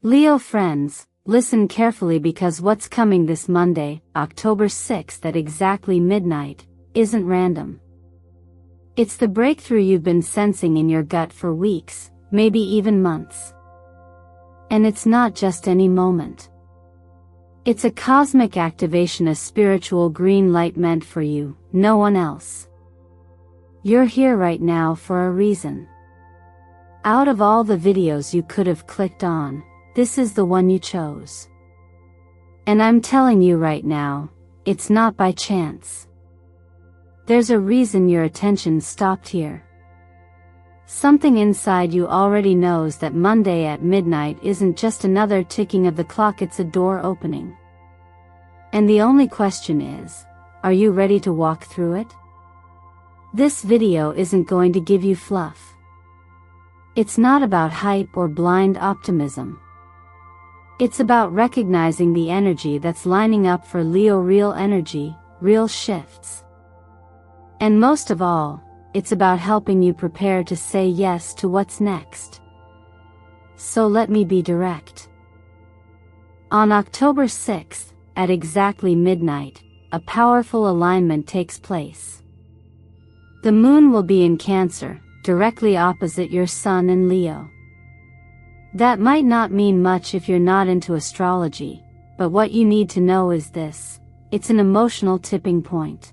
Leo friends, listen carefully because what's coming this Monday, October 6th at exactly midnight, isn't random. It's the breakthrough you've been sensing in your gut for weeks, maybe even months. And it's not just any moment. It's a cosmic activation, a spiritual green light meant for you, no one else. You're here right now for a reason. Out of all the videos you could have clicked on, this is the one you chose. And I'm telling you right now, it's not by chance. There's a reason your attention stopped here. Something inside you already knows that Monday at midnight isn't just another ticking of the clock, it's a door opening. And the only question is, are you ready to walk through it? This video isn't going to give you fluff. It's not about hype or blind optimism. It's about recognizing the energy that's lining up for Leo, real energy, real shifts. And most of all, it's about helping you prepare to say yes to what's next. So let me be direct. On October 6th, at exactly midnight, a powerful alignment takes place. The moon will be in Cancer, directly opposite your sun in Leo. That might not mean much if you're not into astrology, but what you need to know is this: it's an emotional tipping point.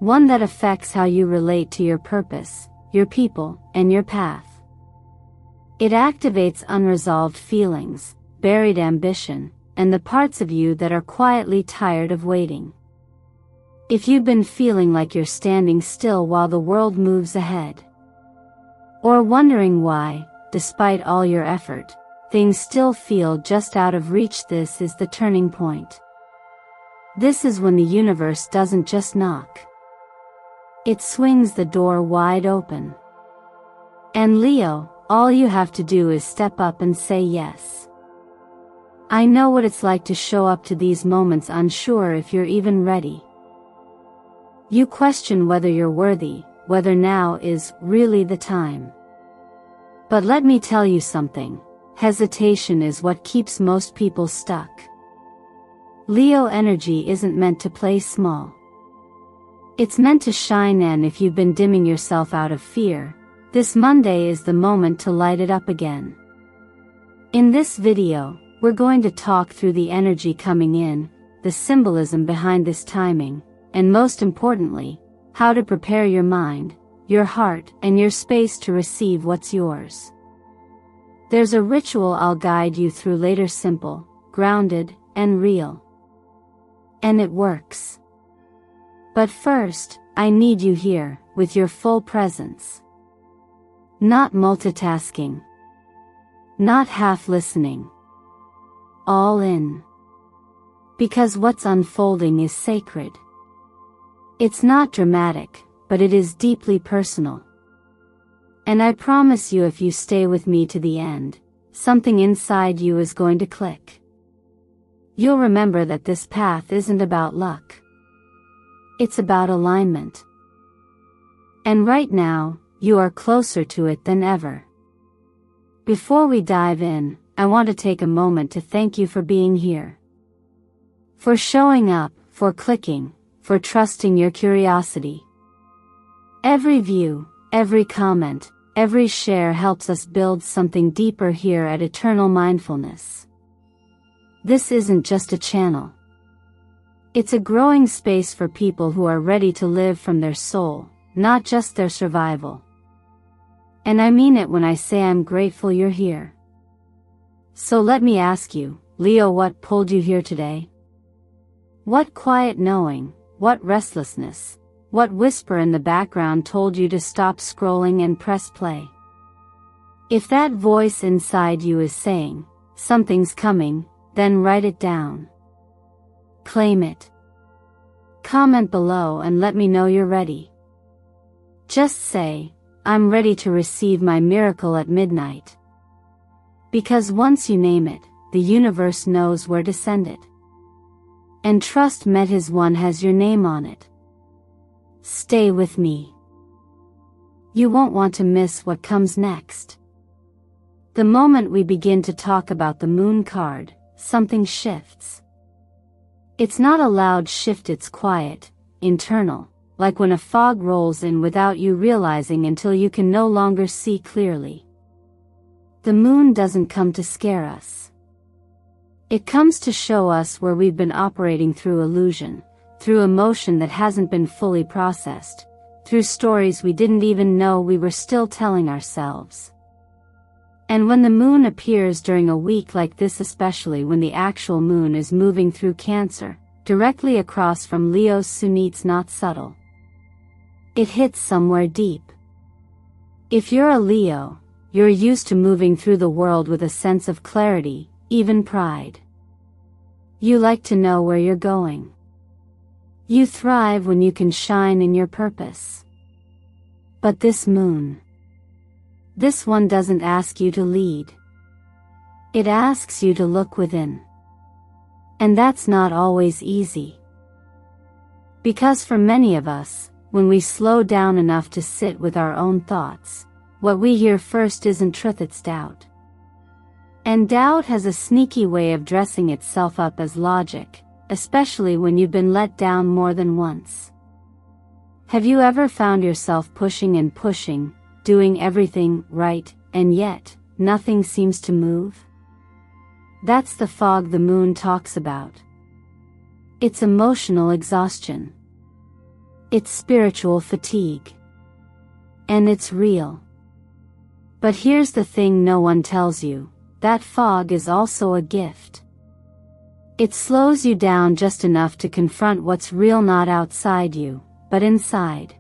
One that affects how you relate to your purpose, your people, and your path. It activates unresolved feelings, buried ambition, and the parts of you that are quietly tired of waiting. If you've been feeling like you're standing still while the world moves ahead, or wondering why, despite all your effort, things still feel just out of reach, this is the turning point. This is when the universe doesn't just knock. It swings the door wide open. And Leo, all you have to do is step up and say yes. I know what it's like to show up to these moments unsure if you're even ready. You question whether you're worthy, whether now is really the time. But let me tell you something, hesitation is what keeps most people stuck. Leo energy isn't meant to play small. It's meant to shine, and if you've been dimming yourself out of fear, this Monday is the moment to light it up again. In this video, we're going to talk through the energy coming in, the symbolism behind this timing, and most importantly, how to prepare your mind, your heart, and your space to receive what's yours. There's a ritual I'll guide you through later, simple, grounded, and real. And it works. But first, I need you here, with your full presence. Not multitasking. Not half listening. All in. Because what's unfolding is sacred. It's not dramatic, but it is deeply personal. And I promise you, if you stay with me to the end, something inside you is going to click. You'll remember that this path isn't about luck. It's about alignment. And right now, you are closer to it than ever. Before we dive in, I want to take a moment to thank you for being here. For showing up, for clicking, for trusting your curiosity. Every view, every comment, every share helps us build something deeper here at Eternal Mindfulness. This isn't just a channel. It's a growing space for people who are ready to live from their soul, not just their survival. And I mean it when I say I'm grateful you're here. So let me ask you, Leo, what pulled you here today? What quiet knowing, what restlessness, what whisper in the background told you to stop scrolling and press play? If that voice inside you is saying, something's coming, then write it down. Claim it. Comment below and let me know you're ready. Just say, I'm ready to receive my miracle at midnight. Because once you name it, the universe knows where to send it. And trust me, his one has your name on it. Stay with me. You won't want to miss what comes next. The moment we begin to talk about the moon card, something shifts. It's not a loud shift, it's quiet, internal, like when a fog rolls in without you realizing until you can no longer see clearly. The moon doesn't come to scare us. It comes to show us where we've been operating through illusion, through emotion that hasn't been fully processed, through stories we didn't even know we were still telling ourselves. And when the moon appears during a week like this, especially when the actual moon is moving through Cancer, directly across from Leo's sun, it's not subtle. It hits somewhere deep. If you're a Leo, you're used to moving through the world with a sense of clarity, even pride. You like to know where you're going. You thrive when you can shine in your purpose. But this moon, this one doesn't ask you to lead. It asks you to look within. And that's not always easy. Because for many of us, when we slow down enough to sit with our own thoughts, what we hear first isn't truth, it's doubt. And doubt has a sneaky way of dressing itself up as logic, especially when you've been let down more than once. Have you ever found yourself pushing and pushing, doing everything right, and yet, nothing seems to move? That's the fog the moon talks about. It's emotional exhaustion. It's spiritual fatigue. And it's real. But here's the thing no one tells you, that fog is also a gift. It slows you down just enough to confront what's real, not outside you, but inside.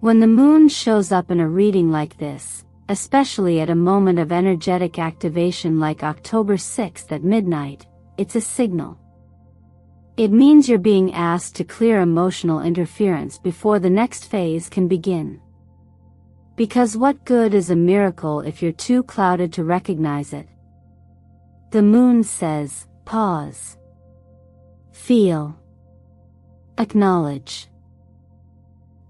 When the moon shows up in a reading like this, especially at a moment of energetic activation like October 6th at midnight, it's a signal. It means you're being asked to clear emotional interference before the next phase can begin. Because what good is a miracle if you're too clouded to recognize it? The moon says, pause. Feel. Acknowledge.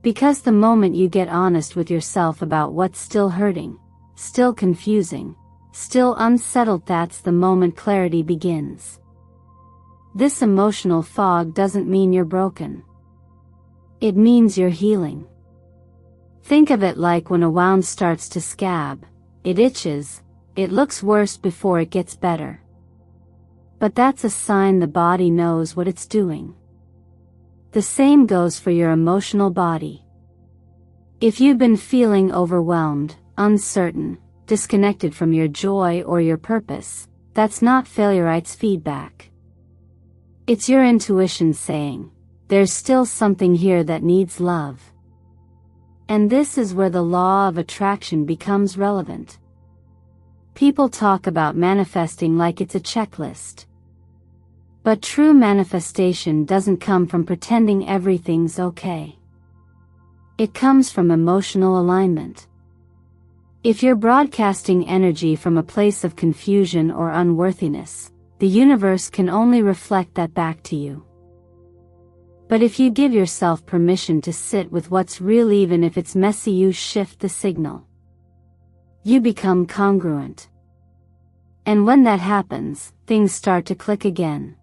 Because the moment you get honest with yourself about what's still hurting, still confusing, still unsettled, that's the moment clarity begins. This emotional fog doesn't mean you're broken. It means you're healing. Think of it like when a wound starts to scab, it itches, it looks worse before it gets better. But that's a sign the body knows what it's doing. The same goes for your emotional body. If you've been feeling overwhelmed, uncertain, disconnected from your joy or your purpose, that's not failure, it's feedback. It's your intuition saying, there's still something here that needs love. And this is where the law of attraction becomes relevant. People talk about manifesting like it's a checklist. But true manifestation doesn't come from pretending everything's okay. It comes from emotional alignment. If you're broadcasting energy from a place of confusion or unworthiness, the universe can only reflect that back to you. But if you give yourself permission to sit with what's real, even if it's messy, you shift the signal. You become congruent. And when that happens, things start to click again.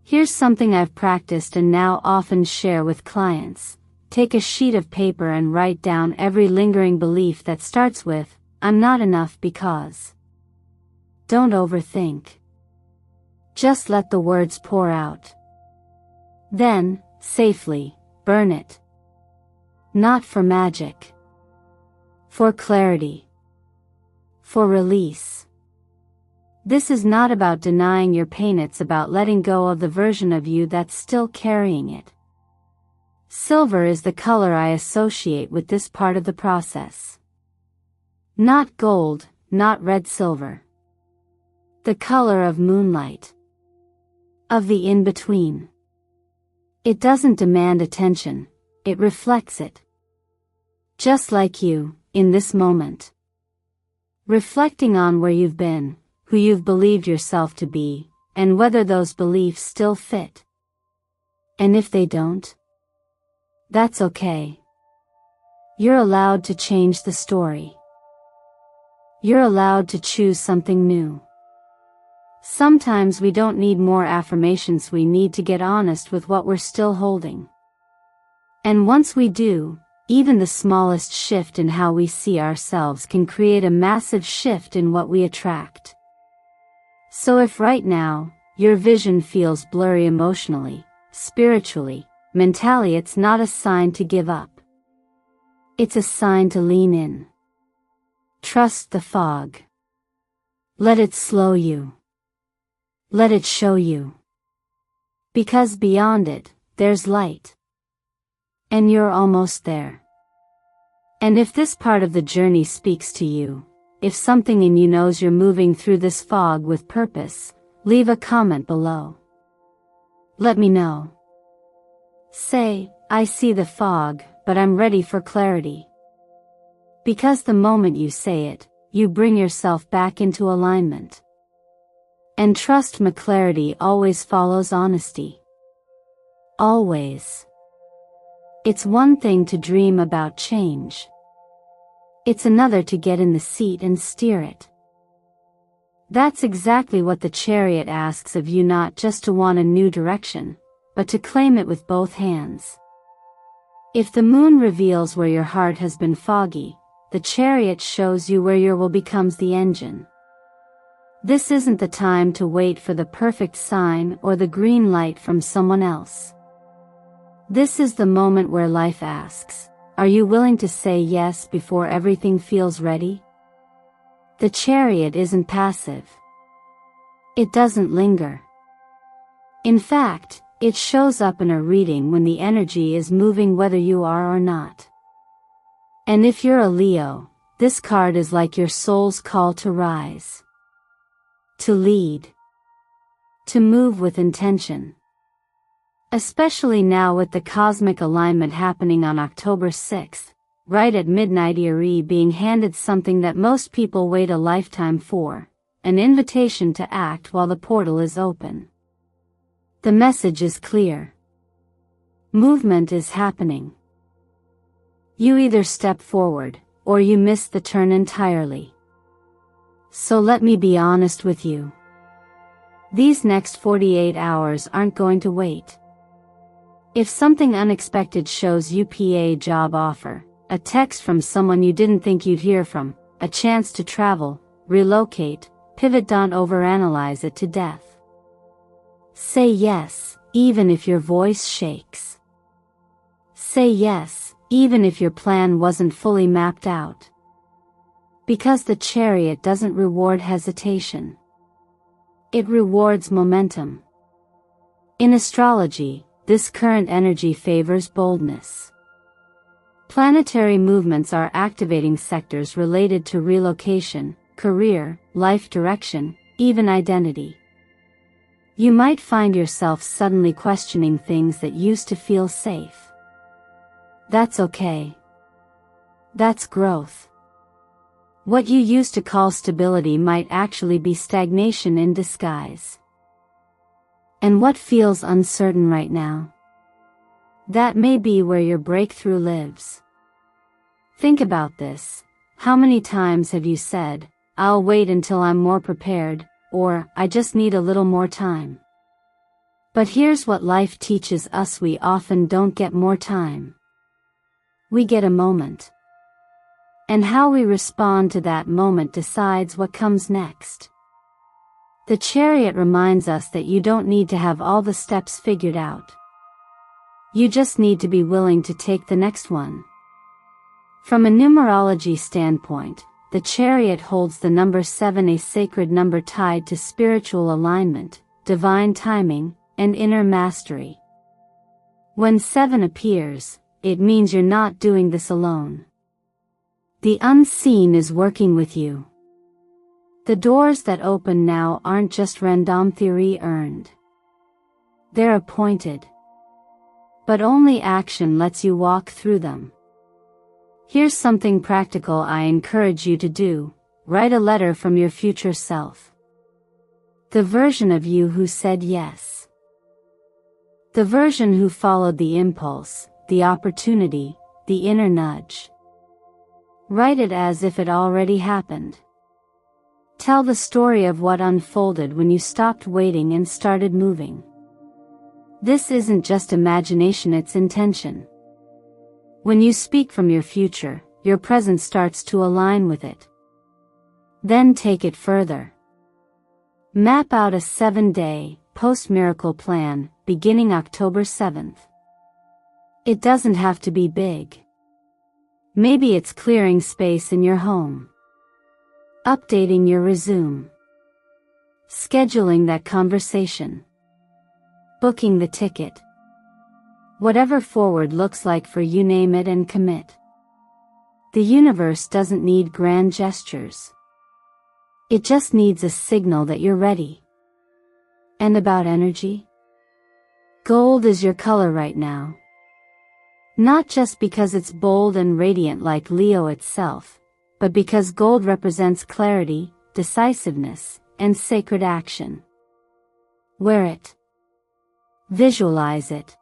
Here's something I've practiced and now often share with clients. Take a sheet of paper and write down every lingering belief that starts with, I'm not enough because. Don't overthink. Just let the words pour out. Then, safely, burn it. Not for magic. For clarity. For release. This is not about denying your pain, it's about letting go of the version of you that's still carrying it. Silver is the color I associate with this part of the process. Not gold, not red silver. The color of moonlight. Of the in-between. It doesn't demand attention, it reflects it. Just like you, in this moment. Reflecting on where you've been, who you've believed yourself to be, and whether those beliefs still fit. And if they don't, that's okay. You're allowed to change the story. You're allowed to choose something new. Sometimes we don't need more affirmations, we need to get honest with what we're still holding. And once we do, even the smallest shift in how we see ourselves can create a massive shift in what we attract. So if right now, your vision feels blurry emotionally, spiritually, mentally, it's not a sign to give up. It's a sign to lean in. Trust the fog. Let it slow you. Let it show you. Because beyond it, there's light. And you're almost there. And if this part of the journey speaks to you, if something in you knows you're moving through this fog with purpose, leave a comment below. Let me know. Say, I see the fog, but I'm ready for clarity. Because the moment you say it, you bring yourself back into alignment. And trust me, clarity always follows honesty. Always. It's one thing to dream about change. It's another to get in the seat and steer it. That's exactly what the chariot asks of you, not just to want a new direction, but to claim it with both hands. If the moon reveals where your heart has been foggy, the chariot shows you where your will becomes the engine. This isn't the time to wait for the perfect sign or the green light from someone else. This is the moment where life asks, are you willing to say yes before everything feels ready? The chariot isn't passive. It doesn't linger. In fact, it shows up in a reading when the energy is moving, whether you are or not. And if you're a Leo, this card is like your soul's call to rise. To lead. To move with intention. Especially now with the cosmic alignment happening on October 6th, right at midnight, you're being handed something that most people wait a lifetime for, an invitation to act while the portal is open. The message is clear. Movement is happening. You either step forward, or you miss the turn entirely. So let me be honest with you. These next 48 hours aren't going to wait. If something unexpected shows you a job offer, a text from someone you didn't think you'd hear from, a chance to travel, relocate, pivot, don't overanalyze it to death. Say yes, even if your voice shakes. Say yes, even if your plan wasn't fully mapped out. Because the chariot doesn't reward hesitation. It rewards momentum. In astrology, this current energy favors boldness. Planetary movements are activating sectors related to relocation, career, life direction, even identity. You might find yourself suddenly questioning things that used to feel safe. That's okay. That's growth. What you used to call stability might actually be stagnation in disguise. And what feels uncertain right now? That may be where your breakthrough lives. Think about this. How many times have you said, I'll wait until I'm more prepared, or I just need a little more time? But here's what life teaches us: we often don't get more time. We get a moment. And how we respond to that moment decides what comes next. The chariot reminds us that you don't need to have all the steps figured out. You just need to be willing to take the next one. From a numerology standpoint, the chariot holds the number 7, a sacred number tied to spiritual alignment, divine timing, and inner mastery. When 7 appears, it means you're not doing this alone. The unseen is working with you. The doors that open now aren't just random theory earned. They're appointed. But only action lets you walk through them. Here's something practical I encourage you to do: write a letter from your future self. The version of you who said yes. The version who followed the impulse, the opportunity, the inner nudge. Write it as if it already happened. Tell the story of what unfolded when you stopped waiting and started moving. This isn't just imagination, it's intention. When you speak from your future, your present starts to align with it. Then take it further. Map out a 7-day, post-miracle plan, beginning October 7th. It doesn't have to be big. Maybe it's clearing space in your home, updating your resume, scheduling that conversation, booking the ticket. Whatever forward looks like for you, name it and commit. The universe doesn't need grand gestures. It just needs a signal that you're ready. And about energy? Gold is your color right now. Not just because it's bold and radiant like Leo itself, but because gold represents clarity, decisiveness, and sacred action. Wear it. Visualize it.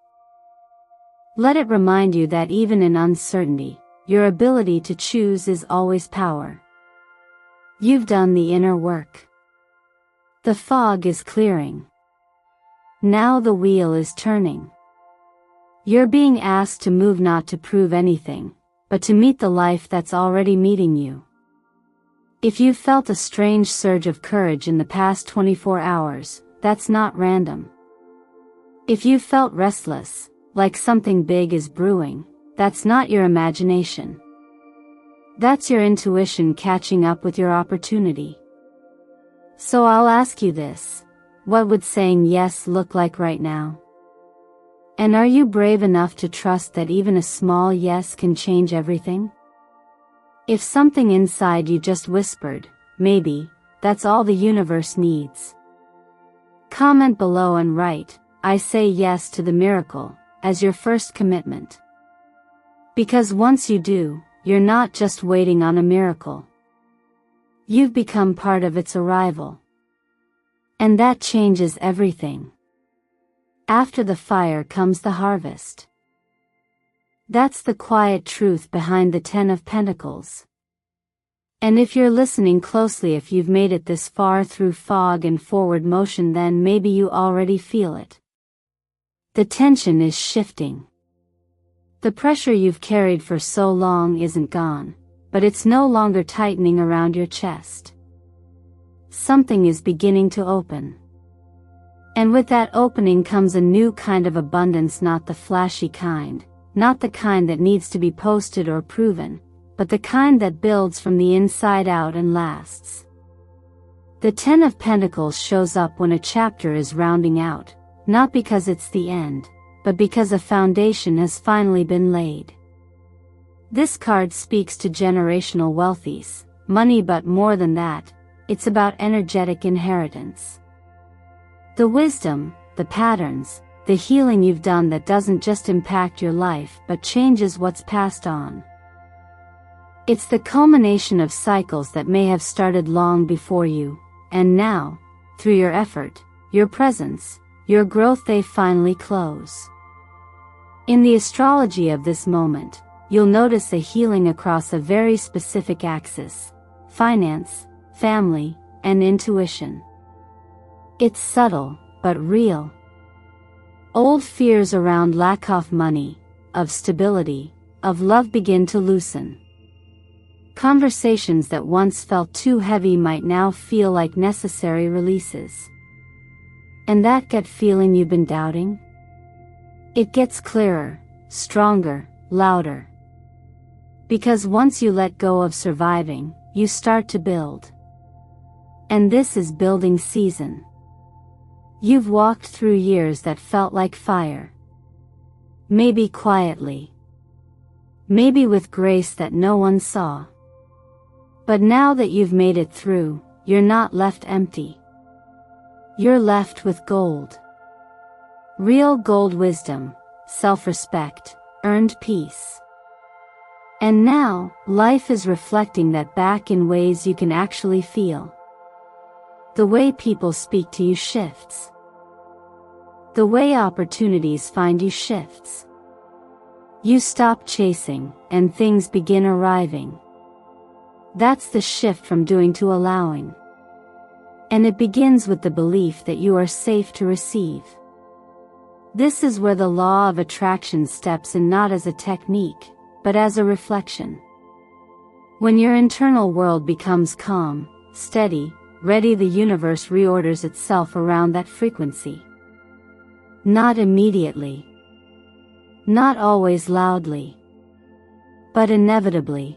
Let it remind you that even in uncertainty, your ability to choose is always power. You've done the inner work. The fog is clearing. Now the wheel is turning. You're being asked to move, not to prove anything, but to meet the life that's already meeting you. If you've felt a strange surge of courage in the past 24 hours, that's not random. If you've felt restless, like something big is brewing, that's not your imagination. That's your intuition catching up with your opportunity. So I'll ask you this: what would saying yes look like right now? And are you brave enough to trust that even a small yes can change everything? If something inside you just whispered, maybe, that's all the universe needs. Comment below and write, "I say yes to the miracle," as your first commitment. Because once you do, you're not just waiting on a miracle. You've become part of its arrival. And that changes everything. After the fire comes the harvest. That's the quiet truth behind the 10 of Pentacles. And if you're listening closely, if you've made it this far through fog and forward motion, then maybe you already feel it. The tension is shifting. The pressure you've carried for so long isn't gone, but it's no longer tightening around your chest. Something is beginning to open. And with that opening comes a new kind of abundance, not the flashy kind, not the kind that needs to be posted or proven, but the kind that builds from the inside out and lasts. The 10 of Pentacles shows up when a chapter is rounding out, not because it's the end, but because a foundation has finally been laid. This card speaks to generational wealthies, money, but more than that, it's about energetic inheritance. The wisdom, the patterns, the healing you've done that doesn't just impact your life but changes what's passed on. It's the culmination of cycles that may have started long before you, and now, through your effort, your presence, your growth, they finally close. In the astrology of this moment, you'll notice a healing across a very specific axis: finance, family, and intuition. It's subtle, but real. Old fears around lack of money, of stability, of love begin to loosen. Conversations that once felt too heavy might now feel like necessary releases. And that gut feeling you've been doubting? It gets clearer, stronger, louder. Because once you let go of surviving, you start to build. And this is building season. You've walked through years that felt like fire. Maybe quietly. Maybe with grace that no one saw. But now that you've made it through, you're not left empty. You're left with gold. Real gold: wisdom, self-respect, earned peace. And now, life is reflecting that back in ways you can actually feel. The way people speak to you shifts. The way opportunities find you shifts. You stop chasing, and things begin arriving. That's the shift from doing to allowing. And it begins with the belief that you are safe to receive. This is where the law of attraction steps in, not as a technique, but as a reflection. When your internal world becomes calm, steady, ready, the universe reorders itself around that frequency. Not immediately. Not always loudly. But inevitably.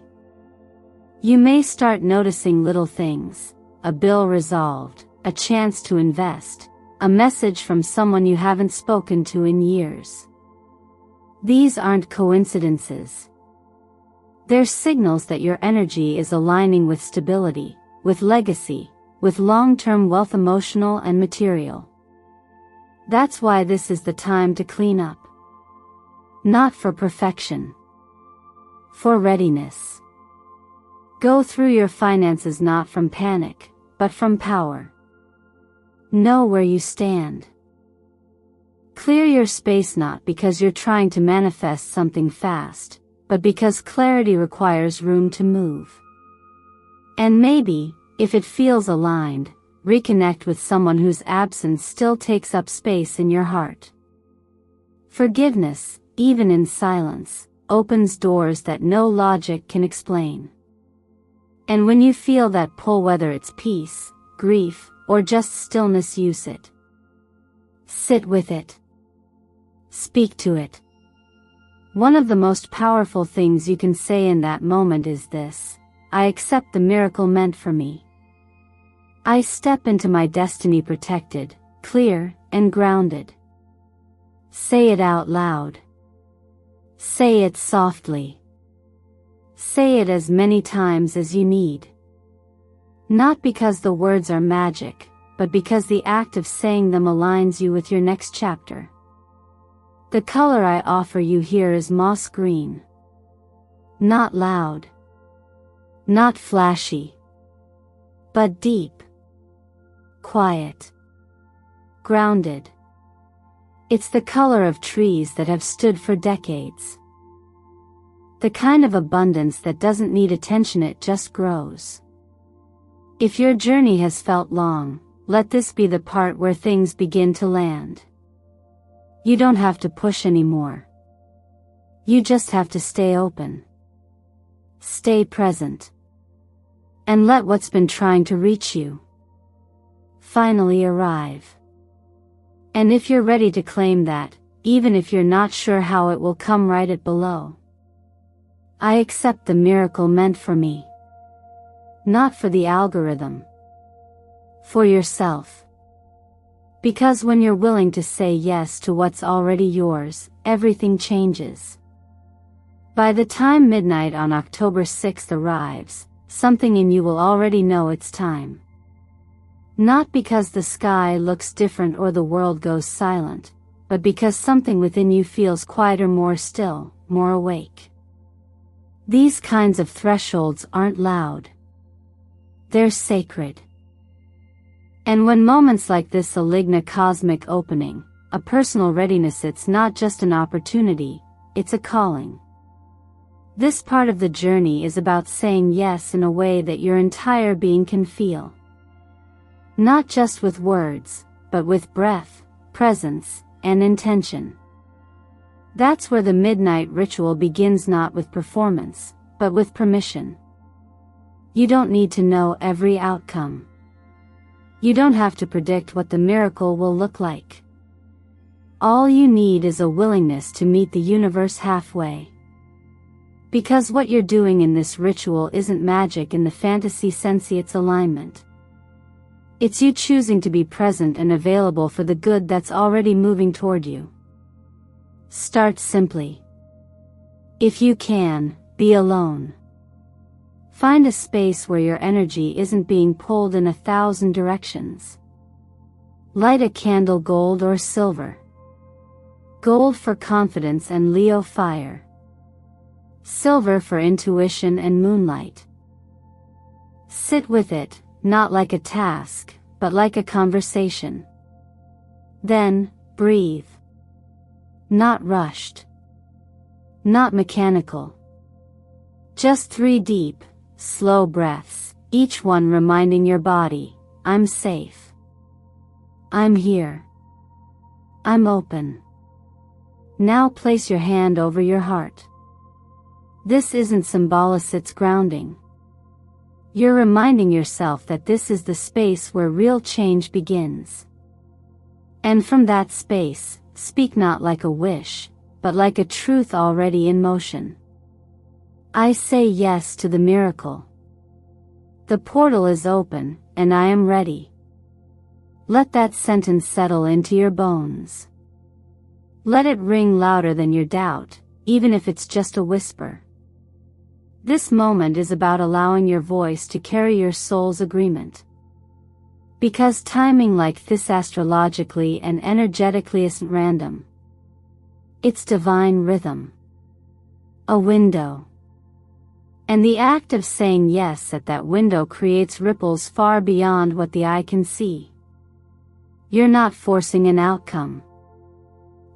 You may start noticing little things: a bill resolved, a chance to invest, a message from someone you haven't spoken to in years. These aren't coincidences. They're signals that your energy is aligning with stability, with legacy, with long-term wealth, emotional and material. That's why this is the time to clean up. Not for perfection. For readiness. Go through your finances not from panic, but from power. Know where you stand. Clear your space not because you're trying to manifest something fast, but because clarity requires room to move. And maybe, if it feels aligned, reconnect with someone whose absence still takes up space in your heart. Forgiveness, even in silence, opens doors that no logic can explain. And when you feel that pull, whether it's peace, grief, or just stillness, use it. Sit with it. Speak to it. One of the most powerful things you can say in that moment is this: I accept the miracle meant for me. I step into my destiny protected, clear, and grounded. Say it out loud. Say it softly. Say it as many times as you need. Not because the words are magic, but because the act of saying them aligns you with your next chapter. The color I offer you here is moss green. Not loud. Not flashy. But deep. Quiet. Grounded. It's the color of trees that have stood for decades. The kind of abundance that doesn't need attention, it just grows. If your journey has felt long, let this be the part where things begin to land. You don't have to push anymore. You just have to stay open. Stay present. And let what's been trying to reach you finally arrive. And if you're ready to claim that, even if you're not sure how it will come, write it below. I accept the miracle meant for me. Not for the algorithm. For yourself. Because when you're willing to say yes to what's already yours, everything changes. By the time midnight on October 6th arrives, something in you will already know it's time. Not because the sky looks different or the world goes silent, but because something within you feels quieter, more still, more awake. These kinds of thresholds aren't loud. They're sacred. And when moments like this align, a cosmic opening, a personal readiness, it's not just an opportunity, it's a calling. This part of the journey is about saying yes in a way that your entire being can feel. Not just with words, but with breath, presence, and intention. That's where the midnight ritual begins, not with performance, but with permission. You don't need to know every outcome. You don't have to predict what the miracle will look like. All you need is a willingness to meet the universe halfway. Because what you're doing in this ritual isn't magic in the fantasy sense, it's alignment. It's you choosing to be present and available for the good that's already moving toward you. Start simply. If you can, be alone. Find a space where your energy isn't being pulled in 1,000 directions. Light a candle, gold or silver. Gold for confidence and Leo fire. Silver for intuition and moonlight. Sit with it, not like a task, but like a conversation. Then, breathe. Not rushed. Not mechanical. Just 3 deep, slow breaths, each one reminding your body, I'm safe. I'm here. I'm open. Now place your hand over your heart. This isn't symbolic, it's grounding. You're reminding yourself that this is the space where real change begins. And from that space, speak not like a wish, but like a truth already in motion. I say yes to the miracle. The portal is open, and I am ready. Let that sentence settle into your bones. Let it ring louder than your doubt, even if it's just a whisper. This moment is about allowing your voice to carry your soul's agreement. Because timing like this astrologically and energetically isn't random. It's divine rhythm. A window. And the act of saying yes at that window creates ripples far beyond what the eye can see. You're not forcing an outcome.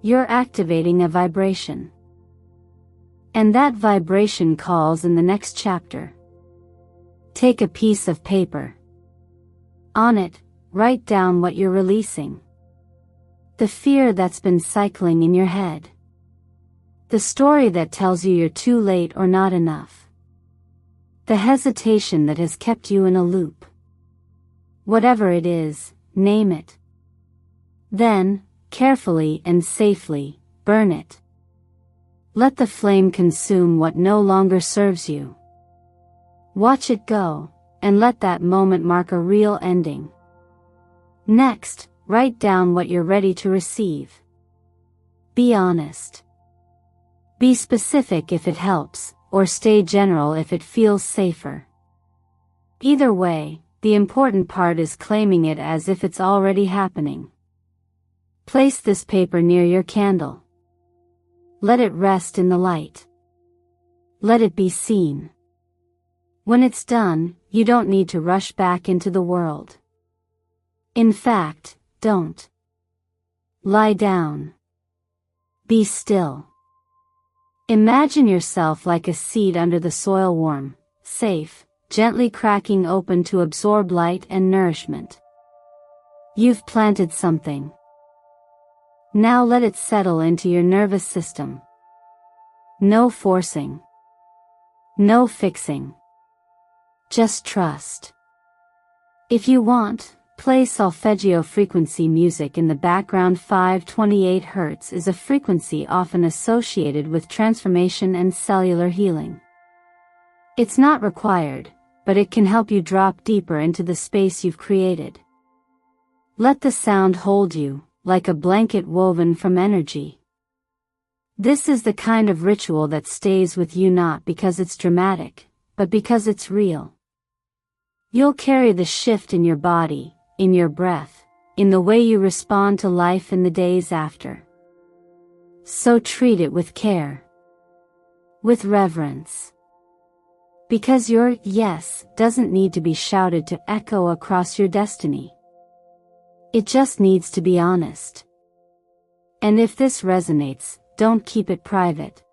You're activating a vibration. And that vibration calls in the next chapter. Take a piece of paper. On it, write down what you're releasing. The fear that's been cycling in your head. The story that tells you you're too late or not enough. The hesitation that has kept you in a loop. Whatever it is, name it. Then, carefully and safely, burn it. Let the flame consume what no longer serves you. Watch it go, and let that moment mark a real ending. Next, write down what you're ready to receive. Be honest. Be specific if it helps, or stay general if it feels safer. Either way, the important part is claiming it as if it's already happening. Place this paper near your candle. Let it rest in the light. Let it be seen. When it's done, you don't need to rush back into the world. In fact, don't. Lie down. Be still. Imagine yourself like a seed under the soil, warm, safe, gently cracking open to absorb light and nourishment. You've planted something. Now let it settle into your nervous system. No forcing. No fixing. Just trust. If you want, play solfeggio frequency music in the background. 528 Hz is a frequency often associated with transformation and cellular healing. It's not required, but it can help you drop deeper into the space you've created. Let the sound hold you, like a blanket woven from energy. This is the kind of ritual that stays with you not because it's dramatic, but because it's real. You'll carry the shift in your body, in your breath, in the way you respond to life in the days after. So treat it with care. With reverence. Because your yes doesn't need to be shouted to echo across your destiny. It just needs to be honest. And if this resonates, don't keep it private.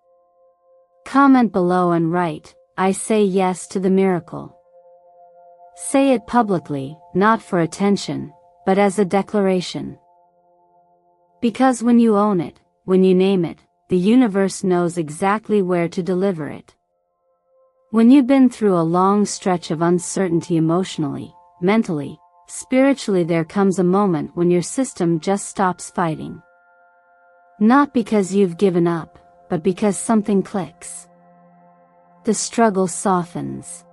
Comment below and write, I say yes to the miracle. Say it publicly, not for attention, but as a declaration. Because when you own it, when you name it, the universe knows exactly where to deliver it. When you've been through a long stretch of uncertainty emotionally, mentally, spiritually, there comes a moment when your system just stops fighting. Not because you've given up, but because something clicks. The struggle softens.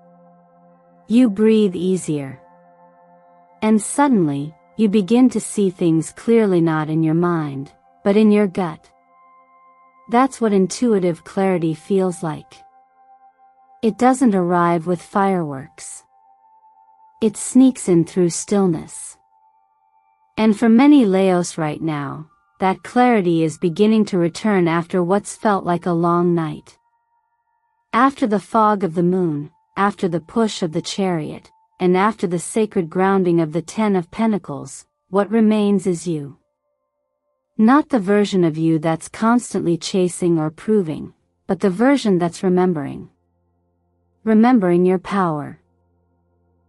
You breathe easier. And suddenly, you begin to see things clearly, not in your mind, but in your gut. That's what intuitive clarity feels like. It doesn't arrive with fireworks. It sneaks in through stillness. And for many Leos right now, that clarity is beginning to return after what's felt like a long night. After the fog of the moon, after the push of the chariot, and after the sacred grounding of the 10 of Pentacles, what remains is you. Not the version of you that's constantly chasing or proving, but the version that's remembering. Remembering your power.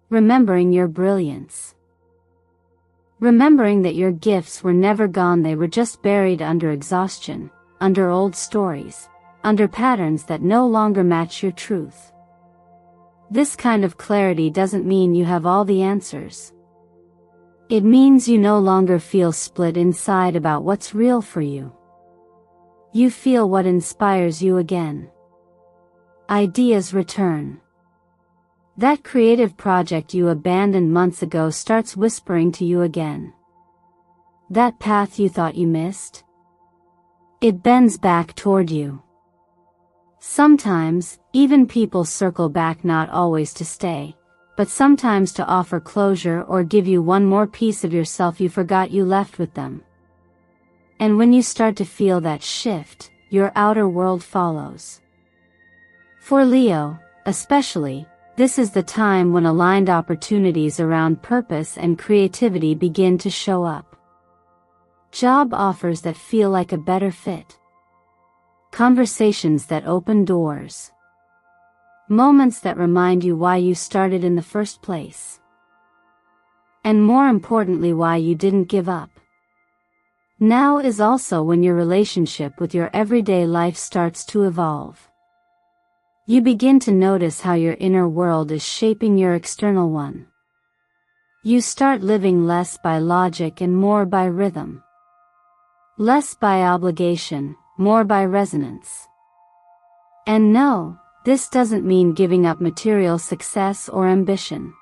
Remembering your brilliance. Remembering that your gifts were never gone, they were just buried under exhaustion, under old stories, under patterns that no longer match your truth. This kind of clarity doesn't mean you have all the answers. It means you no longer feel split inside about what's real for you. You feel what inspires you again. Ideas return. That creative project you abandoned months ago starts whispering to you again. That path you thought you missed? It bends back toward you. Sometimes, even people circle back, not always to stay, but sometimes to offer closure or give you one more piece of yourself you forgot you left with them. And when you start to feel that shift, your outer world follows. For Leo, especially, this is the time when aligned opportunities around purpose and creativity begin to show up. Job offers that feel like a better fit. Conversations that open doors. Moments that remind you why you started in the first place. And more importantly, why you didn't give up. Now is also when your relationship with your everyday life starts to evolve. You begin to notice how your inner world is shaping your external one. You start living less by logic and more by rhythm. Less by obligation, more by resonance. And no, this doesn't mean giving up material success or ambition.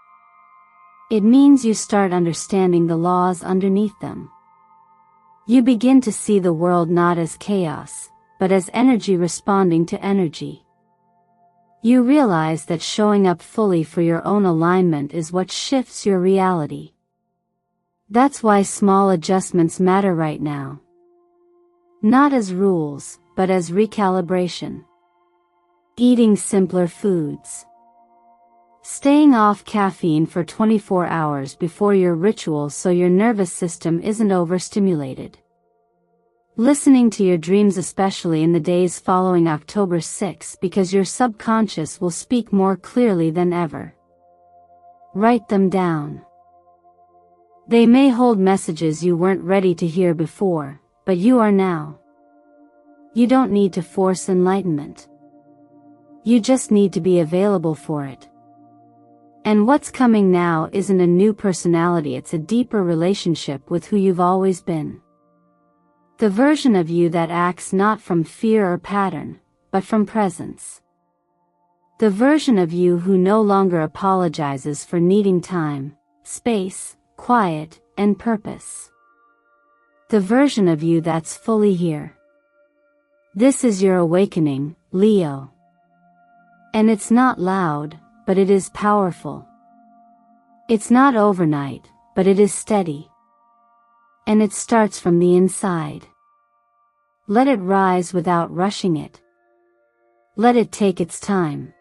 It means you start understanding the laws underneath them. You begin to see the world not as chaos, but as energy responding to energy. You realize that showing up fully for your own alignment is what shifts your reality. That's why small adjustments matter right now. Not as rules, but as recalibration. Eating simpler foods. Staying off caffeine for 24 hours before your ritual so your nervous system isn't overstimulated. Listening to your dreams, especially in the days following October 6, because your subconscious will speak more clearly than ever. Write them down. They may hold messages you weren't ready to hear before, but you are now. You don't need to force enlightenment. You just need to be available for it. And what's coming now isn't a new personality, it's a deeper relationship with who you've always been. The version of you that acts not from fear or pattern, but from presence. The version of you who no longer apologizes for needing time, space, quiet, and purpose. The version of you that's fully here. This is your awakening, Leo. And it's not loud, but it is powerful. It's not overnight, but it is steady. And it starts from the inside. Let it rise without rushing it. Let it take its time.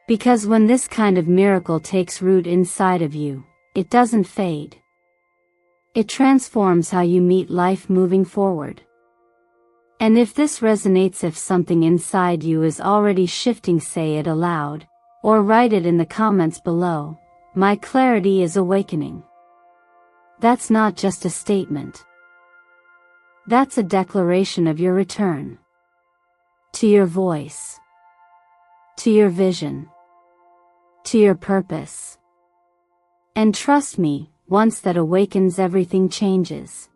Because when this kind of miracle takes root inside of you, it doesn't fade. It transforms how you meet life moving forward. And if this resonates, if something inside you is already shifting, say it aloud, or write it in the comments below. My clarity is awakening. That's not just a statement. That's a declaration of your return. To your voice. To your vision. To your purpose. And trust me, once that awakens, everything changes.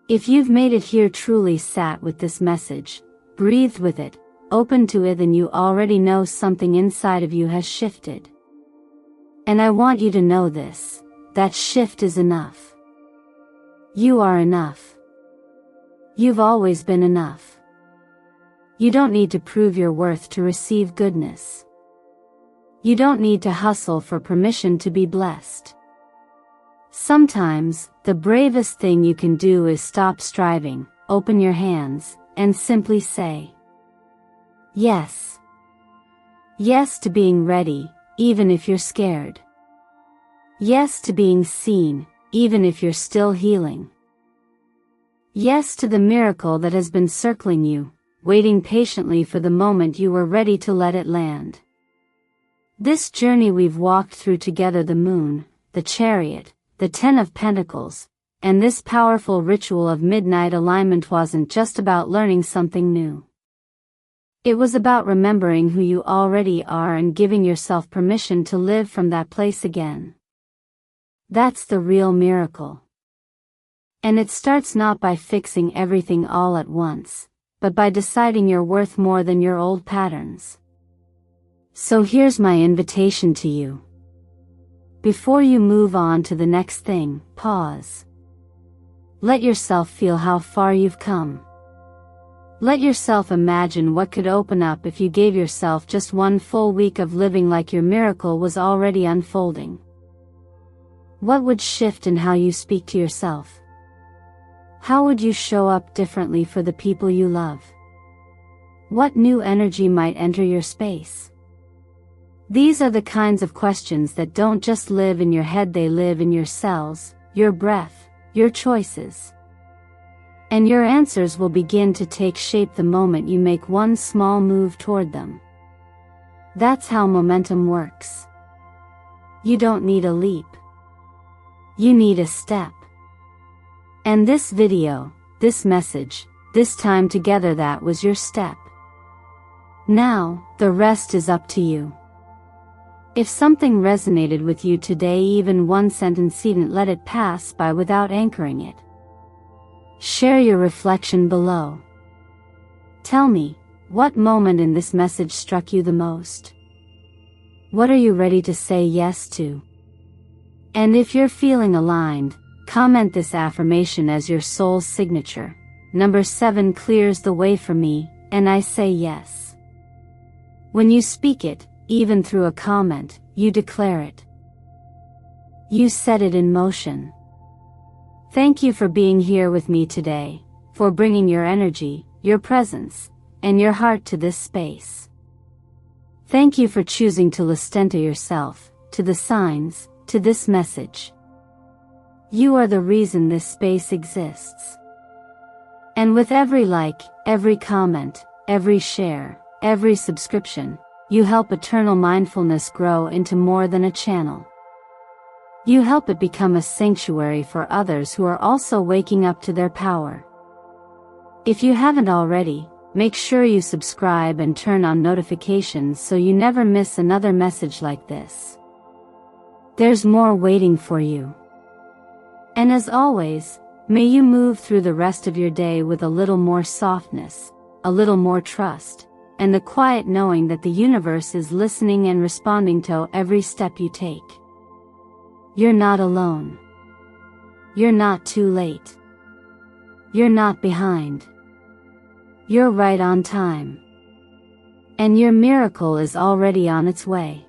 If you've made it here, truly sat with this message, breathed with it, open to it, then you already know something inside of you has shifted. And I want you to know this, that shift is enough. You are enough. You've always been enough. You don't need to prove your worth to receive goodness. You don't need to hustle for permission to be blessed. Sometimes, the bravest thing you can do is stop striving, open your hands, and simply say, yes. Yes to being ready, even if you're scared. Yes to being seen, even if you're still healing. Yes to the miracle that has been circling you, waiting patiently for the moment you were ready to let it land. This journey we've walked through together, the moon, the chariot, the 10 of Pentacles, and this powerful ritual of midnight alignment wasn't just about learning something new. It was about remembering who you already are and giving yourself permission to live from that place again. That's the real miracle. And it starts not by fixing everything all at once, but by deciding you're worth more than your old patterns. So here's my invitation to you. Before you move on to the next thing, pause. Let yourself feel how far you've come. Let yourself imagine what could open up if you gave yourself just one full week of living like your miracle was already unfolding. What would shift in how you speak to yourself? How would you show up differently for the people you love? What new energy might enter your space? These are the kinds of questions that don't just live in your head, they live in your cells, your breath, your choices. And your answers will begin to take shape the moment you make one small move toward them. That's how momentum works. You don't need a leap. You need a step. And this video, this message, this time together, that was your step. Now, the rest is up to you. If something resonated with you today, even one sentence, don't let it pass by without anchoring it. Share your reflection below. Tell me, what moment in this message struck you the most? What are you ready to say yes to? And if you're feeling aligned, comment this affirmation as your soul's signature. Number 7 clears the way for me, and I say yes. When you speak it, even through a comment, you declare it. You set it in motion. Thank you for being here with me today, for bringing your energy, your presence, and your heart to this space. Thank you for choosing to listen to yourself, to the signs, to this message. You are the reason this space exists. And with every like, every comment, every share, every subscription, you help Eternal Mindfulness grow into more than a channel. You help it become a sanctuary for others who are also waking up to their power. If you haven't already, make sure you subscribe and turn on notifications so you never miss another message like this. There's more waiting for you. And as always, may you move through the rest of your day with a little more softness, a little more trust, and the quiet knowing that the universe is listening and responding to every step you take. You're not alone. You're not too late. You're not behind. You're right on time. And your miracle is already on its way.